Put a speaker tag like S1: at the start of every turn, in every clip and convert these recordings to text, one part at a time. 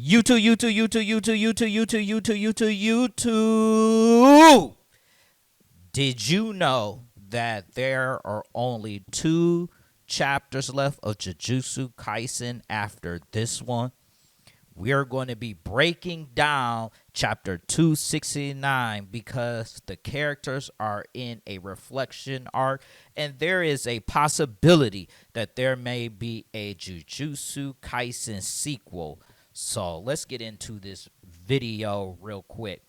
S1: Yuta, Yuta, Yuta, Yuta, Yuta, Yuta, Yuta, Yuta, Yuta. Did you know that there are only two chapters left of Jujutsu Kaisen after this one? We are going to be breaking down chapter 269 because the characters are in a reflection arc, and there is a possibility that there may be a Jujutsu Kaisen sequel. So let's get into this video real quick.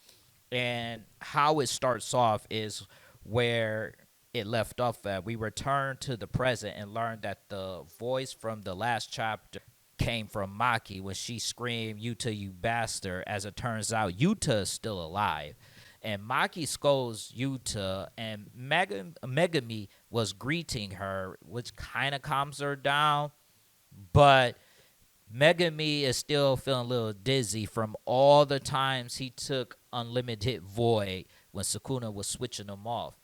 S1: And how it starts off is where it left off at. We return to the present and learn that the voice from the last chapter came from Maki when she screamed, "Yuta, you bastard." As it turns out, Yuta is still alive. And Maki scolds Yuta, and Megami was greeting her, which kind of calms her down. But Megami is still feeling a little dizzy from all the times he took Unlimited Void when Sukuna was switching him off.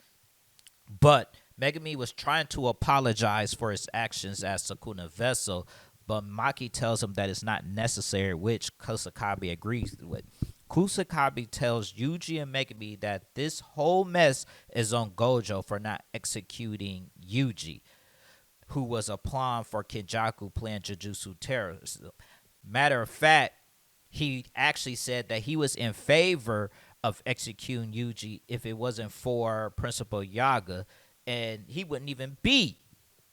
S1: But Megami was trying to apologize for his actions as Sukuna vessel, but Maki tells him that it's not necessary, which Kusakabe agrees with. Kusakabe tells Yuji and Megami that this whole mess is on Gojo for not executing Yuji, who was a pawn for Kenjaku playing Jujutsu terrorism. Matter of fact, he actually said that he was in favor of executing Yuji if it wasn't for Principal Yaga, and he wouldn't even be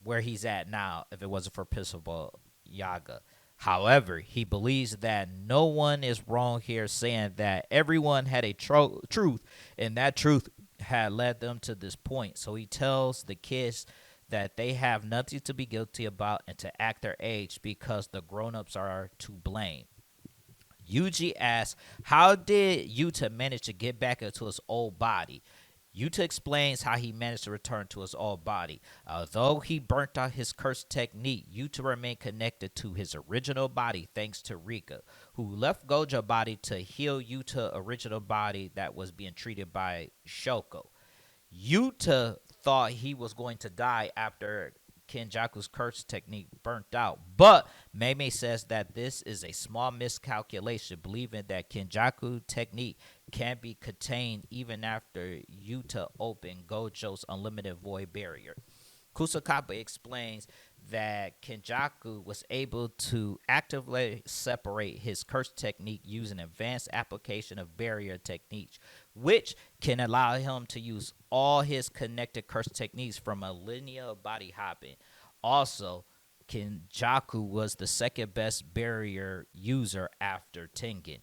S1: where he's at now if it wasn't for Principal Yaga. However, he believes that no one is wrong here, saying that everyone had a truth, and that truth had led them to this point. So he tells the kids that they have nothing to be guilty about and to act their age because the grown-ups are to blame. Yuji asks, how did Yuta manage to get back into his old body? Yuta explains how he managed to return to his old body. Although he burnt out his curse technique, Yuta remained connected to his original body thanks to Rika, who left Gojo's body to heal Yuta's original body that was being treated by Shoko. Yuta thought he was going to die after Kenjaku's curse technique burnt out, but Mei Mei says that this is a small miscalculation, believing that Kenjaku technique can be contained even after Yuta opened Gojo's unlimited void barrier. Kusakabe explains that Kenjaku was able to actively separate his curse technique using advanced application of barrier techniques, which can allow him to use all his connected curse techniques from a linear body hopping. Also, Kenjaku was the second best barrier user after Tengen.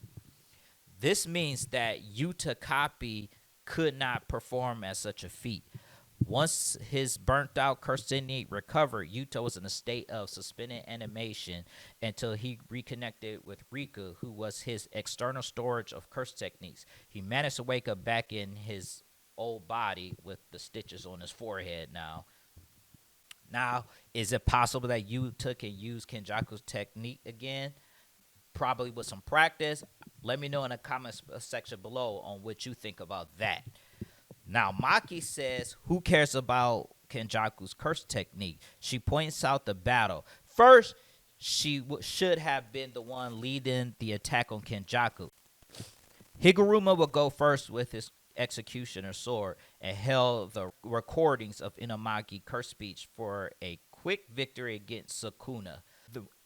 S1: This means that Yuta copy could not perform as such a feat. Once his burnt out curse technique recovered, Yuta was in a state of suspended animation until he reconnected with Rika, who was his external storage of curse techniques. He managed to wake up back in his old body with the stitches on his forehead now. Now, is it possible that Yuta can use Kenjaku's technique again? Probably with some practice. Let me know in the comments section below on what you think about that. Now, Maki says, who cares about Kenjaku's curse technique? She points out the battle. First, she should have been the one leading the attack on Kenjaku. Higuruma will go first with his executioner sword and held the recordings of Inamaki curse speech for a quick victory against Sukuna.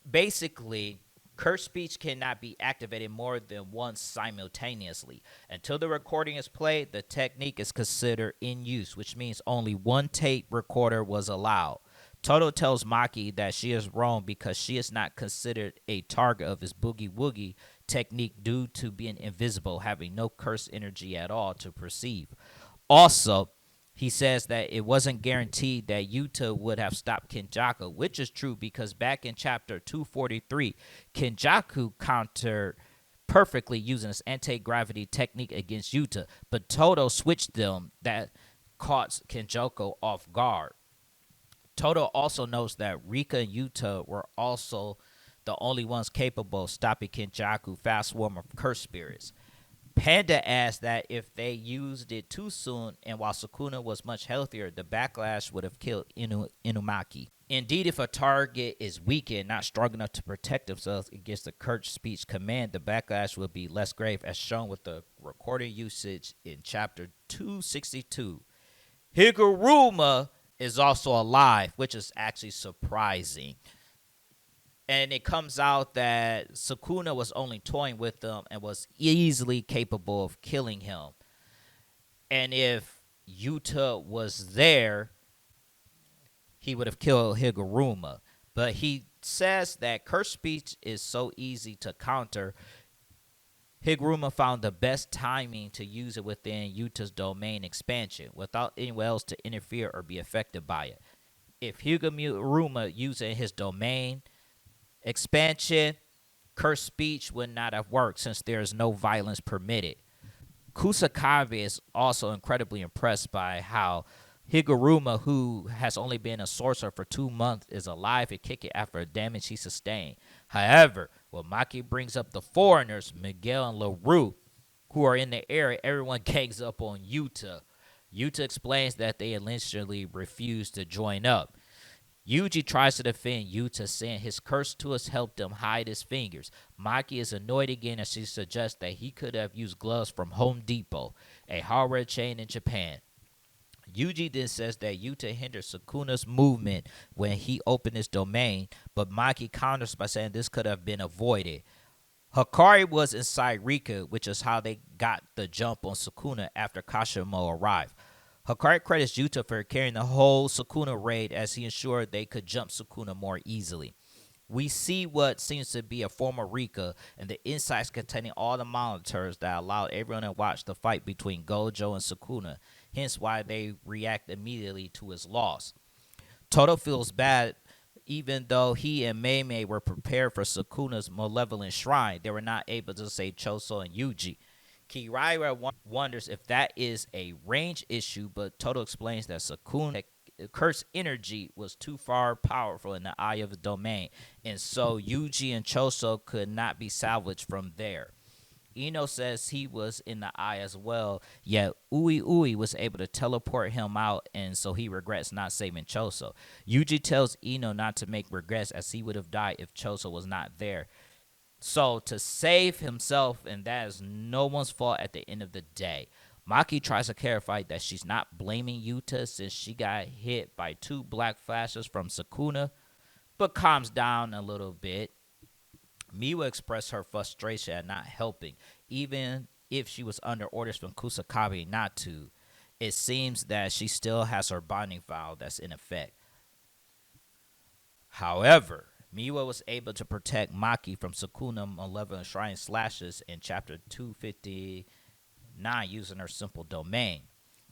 S1: Basically, curse speech cannot be activated more than once simultaneously. Until the recording is played, the technique is considered in use, which means only one tape recorder was allowed. Toto tells Maki that she is wrong because she is not considered a target of his boogie woogie technique due to being invisible, having no curse energy at all to perceive. Also, he says that it wasn't guaranteed that Yuta would have stopped Kenjaku, which is true because back in chapter 243, Kenjaku countered perfectly using his anti-gravity technique against Yuta, but Toto switched them that caught Kenjaku off guard. Toto also knows that Rika and Yuta were also the only ones capable of stopping Kenjaku fast swarm of curse spirits. Panda asked that if they used it too soon and while Sukuna was much healthier, the backlash would have killed Inumaki. Indeed, if a target is weakened, not strong enough to protect themselves against the Kurt's speech command, the backlash will be less grave, as shown with the recorded usage in chapter 262. Higuruma is also alive, which is actually surprising. And it comes out that Sukuna was only toying with him and was easily capable of killing him. And if Yuta was there, he would have killed Higuruma. But he says that curse speech is so easy to counter. Higuruma found the best timing to use it within Yuta's domain expansion without anyone else to interfere or be affected by it. If Higuruma used it in his domain expansion, curse speech would not have worked since there is no violence permitted. Kusakabe is also incredibly impressed by how Higuruma, who has only been a sorcerer for 2 months, is alive and kicking after the damage he sustained. However, when Maki brings up the foreigners, Miguel and LaRue, who are in the area, everyone gangs up on Yuta. Yuta explains that they initially refused to join up. Yuji tries to defend Yuta, saying his curse tools helped him hide his fingers. Maki is annoyed again as she suggests that he could have used gloves from Home Depot, a hardware chain in Japan. Yuji then says that Yuta hindered Sukuna's movement when he opened his domain, but Maki counters by saying this could have been avoided. Hikari was inside Rika, which is how they got the jump on Sukuna after Kashimo arrived. Hikari credits Yuta for carrying the whole Sukuna raid as he ensured they could jump Sukuna more easily. We see what seems to be a form of Rika and the insights containing all the monitors that allowed everyone to watch the fight between Gojo and Sukuna, hence why they react immediately to his loss. Toto feels bad. Even though he and Mei Mei were prepared for Sukuna's malevolent shrine, they were not able to save Choso and Yuji. Kiraira wonders if that is a range issue, but Toto explains that Sukuna's curse energy was too far powerful in the eye of the domain, and so Yuji and Choso could not be salvaged from there. Ino says he was in the eye as well, yet Ui was able to teleport him out, and so he regrets not saving Choso. Yuji tells Ino not to make regrets as he would have died if Choso was not there. So to save himself, and that is no one's fault at the end of the day. Maki tries to clarify that she's not blaming Yuta since she got hit by 2 black flashes from Sukuna, but calms down a little bit. Miwa expressed her frustration at not helping, even if she was under orders from Kusakabe not to. It seems that she still has her bonding vow that's in effect. However, Miwa was able to protect Maki from Sukuna malevolent shrine slashes in chapter 259 using her simple domain.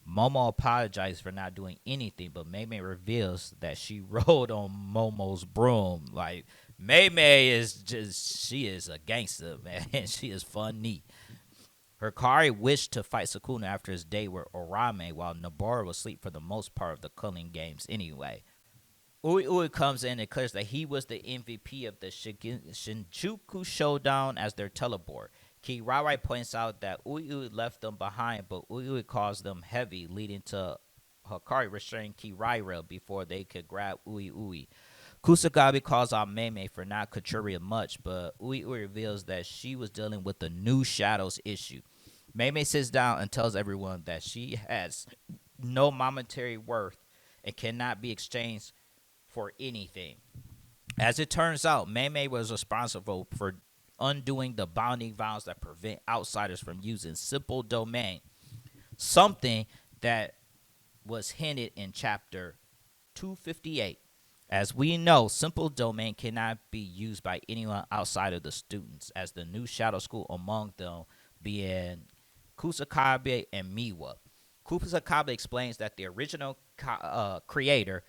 S1: Momo apologizes for not doing anything, but Mei Mei reveals that she rode on Momo's broom. Like, Mei Mei is just, she is a gangster, man. She is funny. Hikari wished to fight Sukuna after his day with Orame, while Noboru was asleep for the most part of the Culling Games anyway. Ui comes in and declares that he was the MVP of the Shinjuku Showdown as their teleport. Kirarai points out that Ui left them behind, but Ui caused them heavy, leading to Hikari restraining Kiraira before they could grab Ui. Kusakabe calls out Mei Mei for not contributing much, but Ui reveals that she was dealing with the new shadows issue. Mei Mei sits down and tells everyone that she has no monetary worth and cannot be exchanged for anything. As it turns out, Mei Mei was responsible for undoing the bounding vows that prevent outsiders from using simple domain, something that was hinted in chapter 258. As we know, simple domain cannot be used by anyone outside of the students, as the new shadow school among them being Kusakabe and Miwa. Kusakabe explains that the original creator,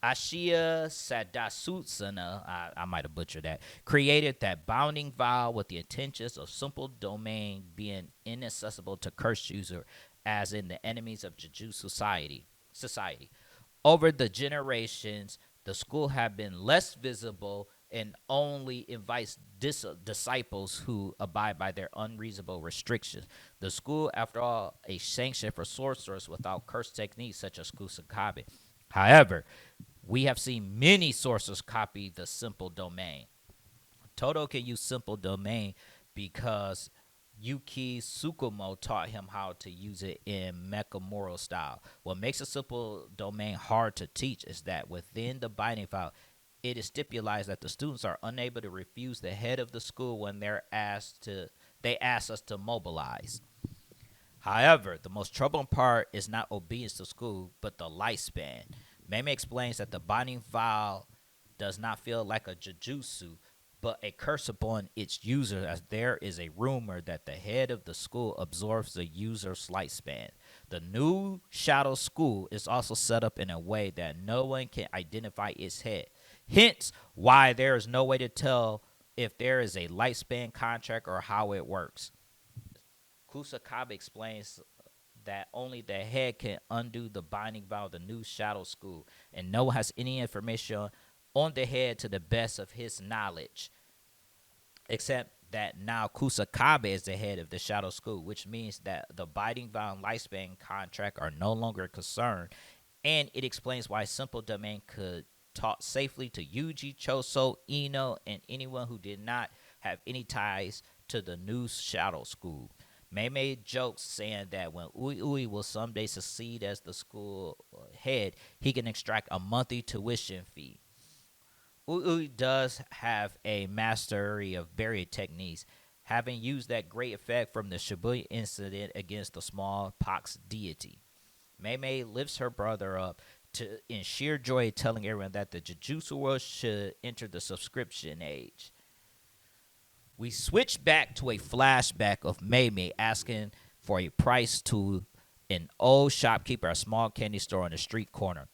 S1: Ashiya Sadasutsuna, I might have butchered that, created that bounding vow with the intentions of simple domain being inaccessible to curse user, as in the enemies of Jujutsu society. Over the generations, the school had been less visible and only invites disciples who abide by their unreasonable restrictions. The school, after all, a sanction for sorcerers without curse techniques such as Kusakabe. However, we have seen many sorcerers copy the simple domain. Toto can use simple domain because Yuki Tsukumo taught him how to use it in mecha moral style. What makes a simple domain hard to teach is that within the binding file, it is stipulated that the students are unable to refuse the head of the school when they ask us to mobilize. However, the most troubling part is not obedience to school, but the lifespan. Mei Mei explains that the binding file does not feel like a jujutsu, but a curse upon its user, as there is a rumor that the head of the school absorbs the user's lifespan. The new shadow school is also set up in a way that no one can identify its head. Hence, why there is no way to tell if there is a lifespan contract or how it works. Kusakabe explains that only the head can undo the binding vow of the new shadow school, and no one has any information on the head to the best of his knowledge, except that now Kusakabe is the head of the shadow school, which means that the binding vow and lifespan contract are no longer concerned, and it explains why simple domain could talk safely to Yuji, Choso, Ino, and anyone who did not have any ties to the new shadow school. Mei Mei jokes saying that when Ui will someday succeed as the school head, he can extract a monthly tuition fee. Ui does have a mastery of barrier techniques, having used that great effect from the Shibuya incident against the smallpox deity. Mei Mei lifts her brother up in sheer joy, telling everyone that the Jujutsu world should enter the subscription age. We switch back to a flashback of Mei Mei asking for a price to an old shopkeeper at a small candy store on the street corner.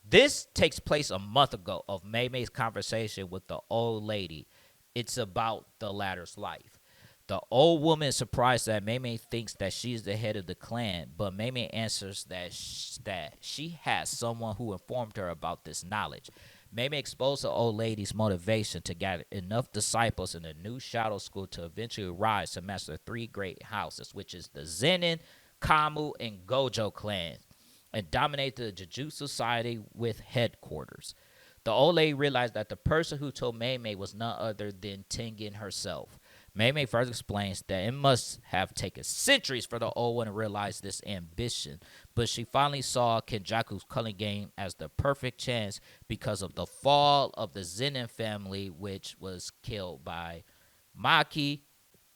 S1: This takes place a month ago of Mei Mei's conversation with the old lady. It's about the latter's life. The old woman is surprised that Mei Mei thinks that she's the head of the clan, but Mei Mei answers that she has someone who informed her about this knowledge. Mei Mei exposed the old lady's motivation to gather enough disciples in the new shadow school to eventually rise to master three great houses, which is the Zenin, Kamu, and Gojo clans, and dominate the Jujutsu society with headquarters. The old lady realized that the person who told Mei Mei was none other than Tengen herself. Mei Mei first explains that it must have taken centuries for the old one to realize this ambition, but she finally saw Kenjaku's culling game as the perfect chance because of the fall of the Zenin family, which was killed by Maki,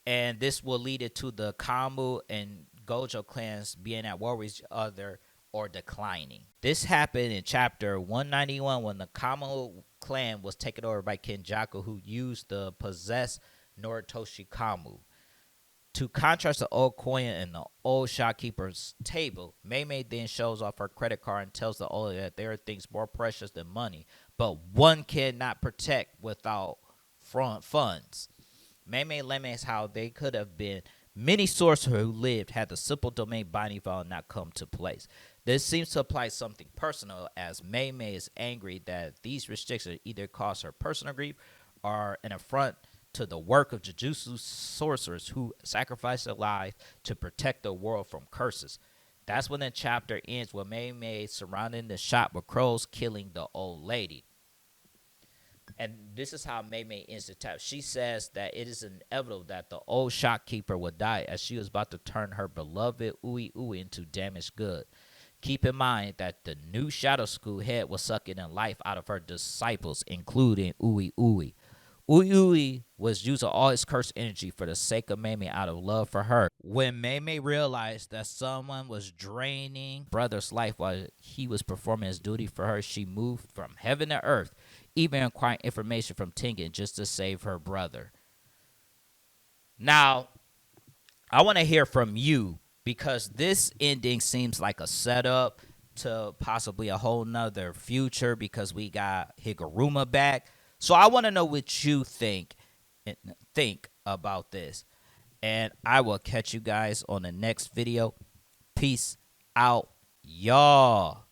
S1: and this will lead it to the Kamu and Gojo clans being at war with each other or declining. This happened in chapter 191 when the Kamu clan was taken over by Kenjaku, who used the possessed Noritoshi Kamu. To contrast the old coin and the old shopkeeper's table, Mei Mei then shows off her credit card and tells the old that there are things more precious than money, but one cannot protect without funds. Mei Mei laments how they could have been many sorcerers who lived had the simple domain binding vow not come to place. This seems to apply something personal, as Mei Mei is angry that these restrictions either cause her personal grief or an affront to the work of Jujutsu sorcerers who sacrifice their lives to protect the world from curses. That's when the chapter ends with Mei Mei surrounding the shop with crows killing the old lady. And this is how Mei Mei ends the chapter. She says that it is inevitable that the old shopkeeper would die as she was about to turn her beloved Ui into damaged good. Keep in mind that the new shadow school head was sucking in life out of her disciples, including Ui. Ui was using all his cursed energy for the sake of Mei Mei out of love for her. When Mei Mei realized that someone was draining brother's life while he was performing his duty for her, she moved from heaven to earth, even acquiring information from Tengen just to save her brother. Now, I want to hear from you because this ending seems like a setup to possibly a whole nother future because we got Higuruma back. So I want to know what you think about this. And I will catch you guys on the next video. Peace out, y'all.